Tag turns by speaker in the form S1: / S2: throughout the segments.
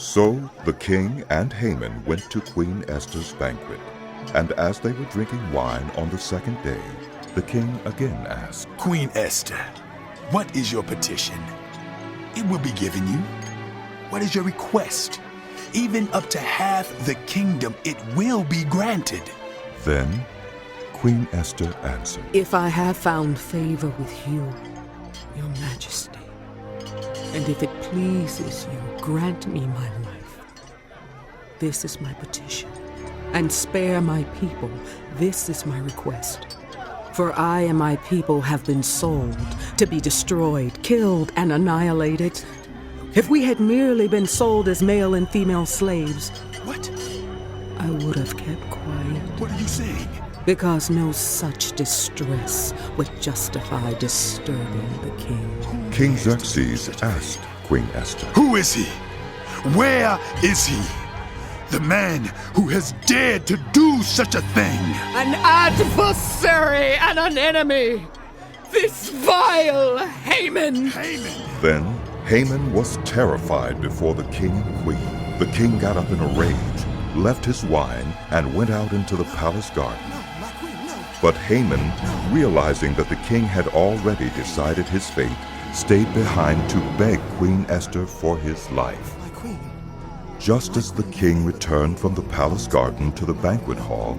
S1: So the king and Haman went to Queen Esther's banquet, and as they were drinking wine on the second day, the king again asked,
S2: Queen Esther, what is your petition? It will be given you. What is your request? Even up to half the kingdom, it will be granted.
S1: Then Queen Esther answered,
S3: If I have found favor with you, your majesty, and if it pleases you, grant me my life. This is my petition, and spare my people. This is my request. For I and my people have been sold to be destroyed, killed, and annihilated. If we had merely been sold as male and female slaves,
S2: What?
S3: I would have kept quiet.
S2: What are you saying?
S3: Because no such distress would justify disturbing the king.
S1: King Xerxes asked Queen Esther,
S2: Who is he? Where is he? The man who has dared to do such a thing.
S3: An adversary and an enemy. This vile Haman.
S1: Then Haman was terrified before the king and queen. The king got up in a rage, left his wine, and went out into the palace garden. But Haman, realizing that the king had already decided his fate, stayed behind to beg Queen Esther for his life. Just as the king returned from the palace garden to the banquet hall,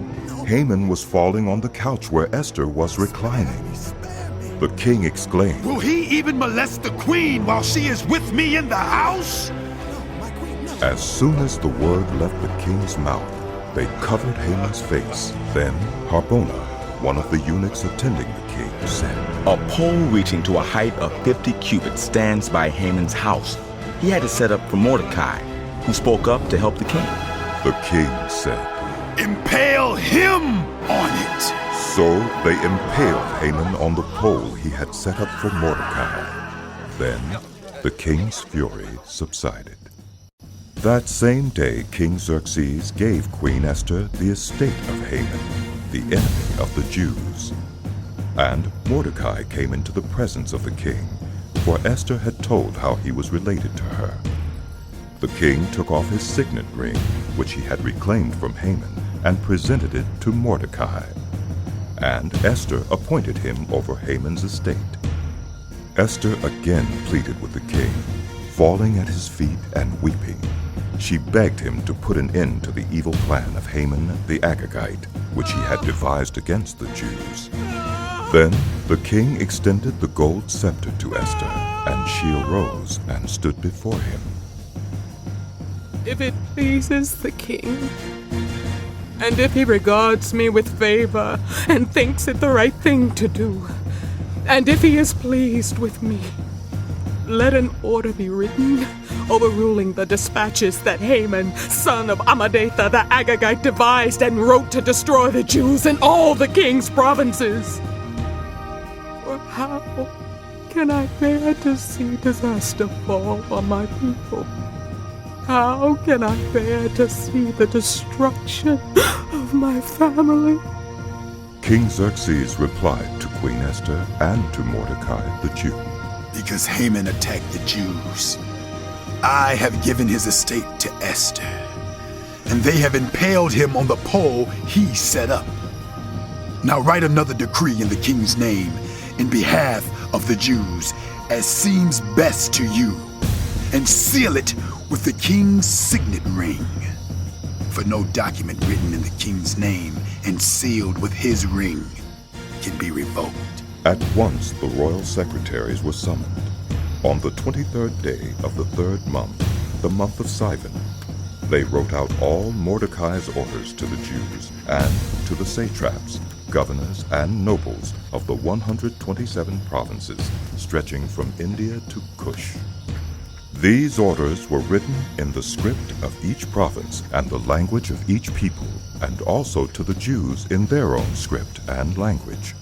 S1: Haman was falling on the couch where Esther was reclining. The king exclaimed,
S2: Will he even molest the queen while she is with me in the house?
S1: As soon as the word left the king's mouth, they covered Haman's face. Then Harbona, one of the eunuchs attending the king, said,
S4: A pole reaching to a height of 50 cubits stands by Haman's house. He had it set up for Mordecai, who spoke up to help the king.
S1: The king said,
S2: Impale him on it.
S1: So they impaled Haman on the pole he had set up for Mordecai. Then the king's fury subsided. That same day King Xerxes gave Queen Esther the estate of Haman, the enemy of the Jews. And Mordecai came into the presence of the king, for Esther had told how he was related to her. The king took off his signet ring, which he had reclaimed from Haman, and presented it to Mordecai. And Esther appointed him over Haman's estate. Esther again pleaded with the king, falling at his feet and weeping. She begged him to put an end to the evil plan of Haman the Agagite, which he had devised against the Jews. Then the king extended the gold scepter to Esther, and she arose and stood before him.
S3: If it pleases the king, and if he regards me with favor and thinks it the right thing to do, and if he is pleased with me, let an order be written overruling the dispatches that Haman, son of Hammedatha the Agagite, devised and wrote to destroy the Jews in all the king's provinces. For how can I bear to see disaster fall on my people? How can I bear to see the destruction of my family?
S1: King Xerxes replied to Queen Esther and to Mordecai the Jew,
S2: Because Haman attacked the Jews, I have given his estate to Esther, and they have impaled him on the pole he set up. Now write another decree in the king's name in behalf of the Jews, as seems best to you, and seal it with the king's signet ring. For no document written in the king's name and sealed with his ring can be revoked.
S1: At once the royal secretaries were summoned. On the 23rd day of the 3rd month, the month of Sivan, they wrote out all Mordecai's orders to the Jews and to the satraps, governors, and nobles of the 127 provinces stretching from India to Cush. These orders were written in the script of each province and the language of each people, and also to the Jews in their own script and language.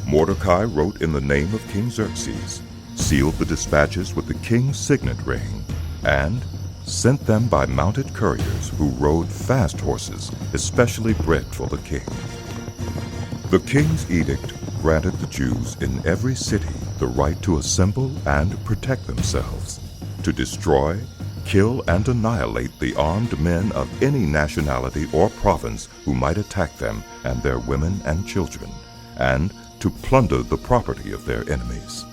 S1: Mordecai wrote in the name of King Xerxes, sealed the dispatches with the king's signet ring, and sent them by mounted couriers who rode fast horses, especially bred for the king. The king's edict granted the Jews in every city the right to assemble and protect themselves, to destroy, kill and annihilate the armed men of any nationality or province who might attack them and their women and children, and to plunder the property of their enemies.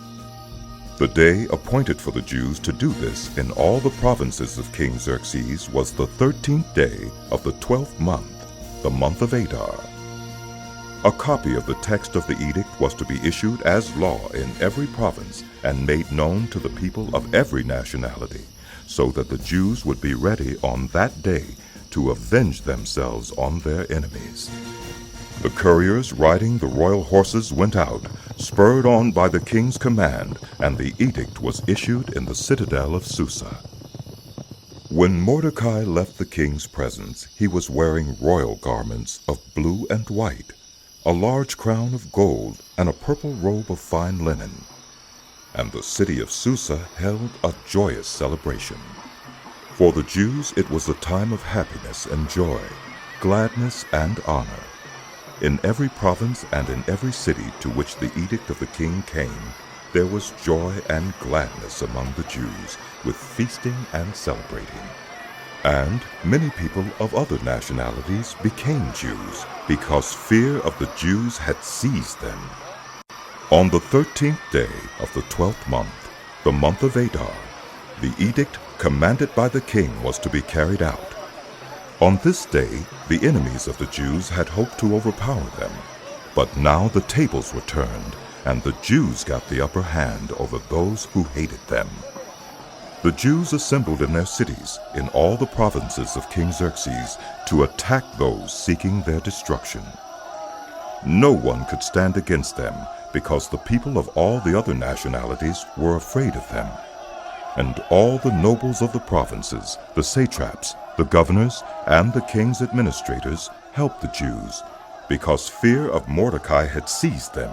S1: The day appointed for the Jews to do this in all the provinces of King Xerxes was the 13th day of the 12th month, the month of Adar. A copy of the text of the edict was to be issued as law in every province and made known to the people of every nationality, so that the Jews would be ready on that day to avenge themselves on their enemies. The couriers riding the royal horses went out, spurred on by the king's command, and the edict was issued in the citadel of Susa. When Mordecai left the king's presence, he was wearing royal garments of blue and white, a large crown of gold, and a purple robe of fine linen. And the city of Susa held a joyous celebration. For the Jews it was a time of happiness and joy, gladness and honor. In every province and in every city to which the edict of the king came, there was joy and gladness among the Jews, with feasting and celebrating. And many people of other nationalities became Jews, because fear of the Jews had seized them. On the 13th day of the 12th month, the month of Adar, the edict commanded by the king was to be carried out. On this day, the enemies of the Jews had hoped to overpower them, but now the tables were turned, and the Jews got the upper hand over those who hated them. The Jews assembled in their cities, in all the provinces of King Xerxes, to attack those seeking their destruction. No one could stand against them, because the people of all the other nationalities were afraid of them. And all the nobles of the provinces, the satraps, the governors, and the king's administrators helped the Jews, because fear of Mordecai had seized them.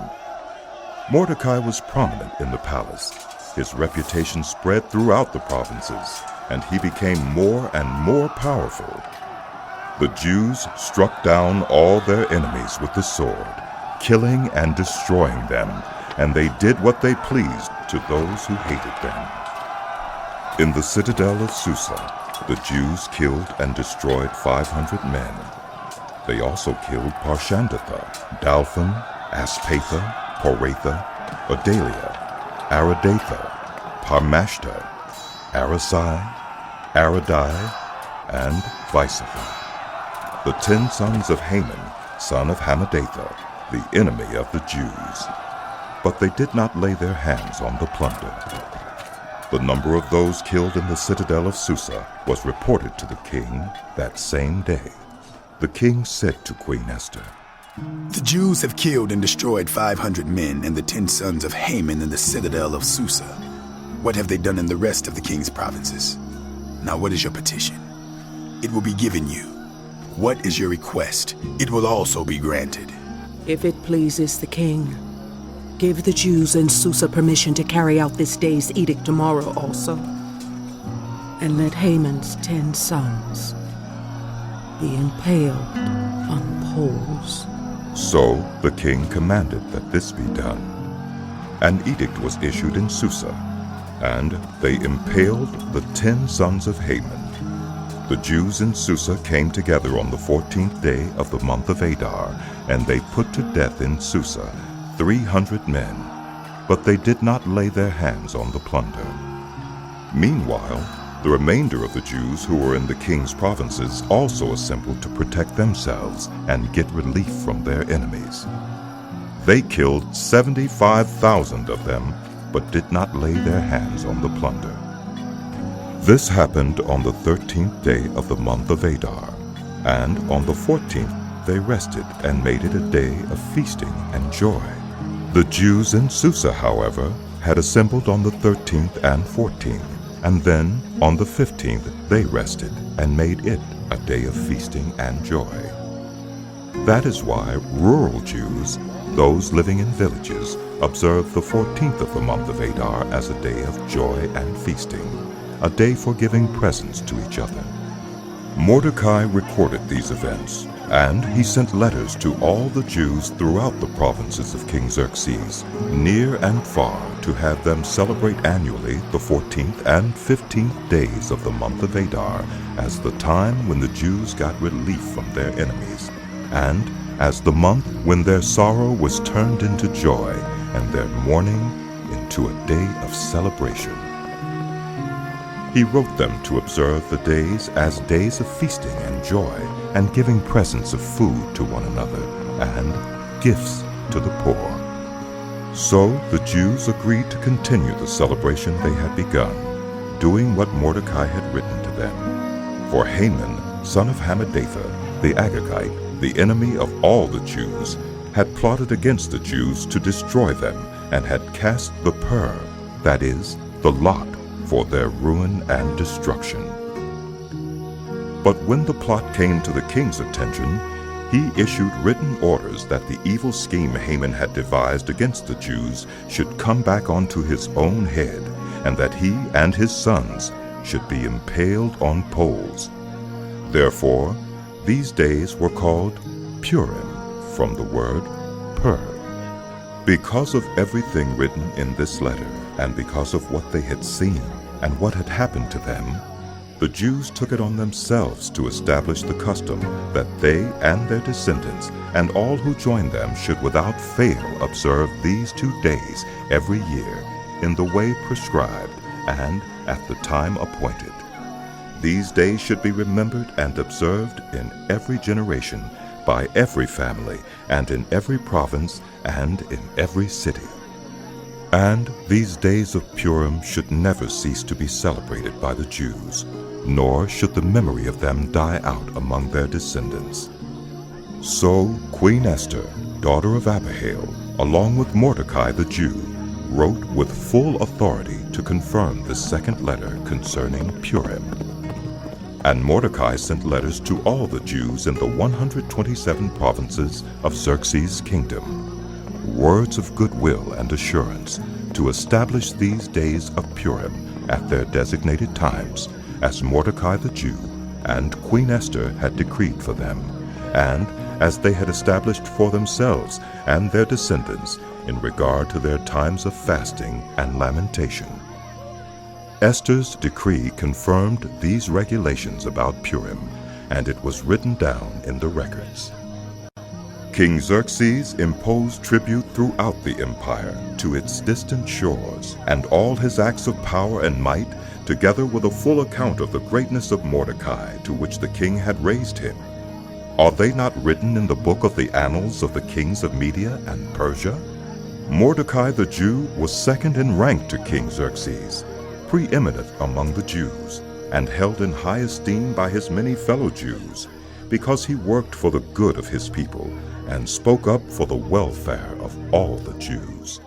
S1: Mordecai was prominent in the palace. His reputation spread throughout the provinces, and he became more and more powerful. The Jews struck down all their enemies with the sword, killing and destroying them, and they did what they pleased to those who hated them. In the citadel of Susa, the Jews killed and destroyed 500 men. They also killed Parshandatha, Dalphon, Aspatha, Poratha, Adalia, Aradatha, Parmashta, Arasai, Aradai, and Visapha, the 10 sons of Haman, son of Hammedatha, the enemy of the Jews. But they did not lay their hands on the plunder. The number of those killed in the citadel of Susa was reported to the king that same day. The king said to Queen Esther,
S2: The Jews have killed and destroyed 500 men and the 10 sons of Haman in the citadel of Susa. What have they done in the rest of the king's provinces? Now what is your petition? It will be given you. What is your request? It will also be granted.
S5: If it pleases the king, give the Jews in Susa permission to carry out this day's edict tomorrow also. And let Haman's 10 sons be impaled on poles.
S1: So the king commanded that this be done. An edict was issued in Susa, and they impaled the 10 sons of Haman. The Jews in Susa came together on the 14th day of the month of Adar, and they put to death in Susa 300 men, but they did not lay their hands on the plunder. Meanwhile, the remainder of the Jews who were in the king's provinces also assembled to protect themselves and get relief from their enemies. They killed 75,000 of them, but did not lay their hands on the plunder. This happened on the 13th day of the month of Adar, and on the 14th they rested and made it a day of feasting and joy. The Jews in Susa, however, had assembled on the 13th and 14th, and then on the 15th they rested and made it a day of feasting and joy. That is why rural Jews, those living in villages, observe the 14th of the month of Adar as a day of joy and feasting, a day for giving presents to each other. Mordecai recorded these events, and he sent letters to all the Jews throughout the provinces of King Xerxes, near and far, to have them celebrate annually the 14th and 15th days of the month of Adar as the time when the Jews got relief from their enemies, and as the month when their sorrow was turned into joy and their mourning into a day of celebration. He wrote them to observe the days as days of feasting and joy, and giving presents of food to one another, and gifts to the poor. So the Jews agreed to continue the celebration they had begun, doing what Mordecai had written to them. For Haman, son of Hammedatha, the Agagite, the enemy of all the Jews, had plotted against the Jews to destroy them, and had cast the pur, that is, the lot, for their ruin and destruction. But when the plot came to the king's attention, he issued written orders that the evil scheme Haman had devised against the Jews should come back onto his own head, and that he and his sons should be impaled on poles. Therefore, these days were called Purim, from the word pur. Because of everything written in this letter, and because of what they had seen and what had happened to them, the Jews took it on themselves to establish the custom that they and their descendants and all who joined them should without fail observe these 2 days every year in the way prescribed and at the time appointed. These days should be remembered and observed in every generation by every family and in every province and in every city. And these days of Purim should never cease to be celebrated by the Jews, nor should the memory of them die out among their descendants. So Queen Esther, daughter of Abihail, along with Mordecai the Jew, wrote with full authority to confirm the second letter concerning Purim. And Mordecai sent letters to all the Jews in the 127 provinces of Xerxes' kingdom, words of goodwill and assurance, to establish these days of Purim at their designated times, as Mordecai the Jew and Queen Esther had decreed for them, and as they had established for themselves and their descendants in regard to their times of fasting and lamentation. Esther's decree confirmed these regulations about Purim, and it was written down in the records. King Xerxes imposed tribute throughout the empire to its distant shores, and all his acts of power and might, together with a full account of the greatness of Mordecai to which the king had raised him. Are they not written in the book of the annals of the kings of Media and Persia? Mordecai the Jew was second in rank to King Xerxes, preeminent among the Jews, and held in high esteem by his many fellow Jews, because he worked for the good of his people and spoke up for the welfare of all the Jews.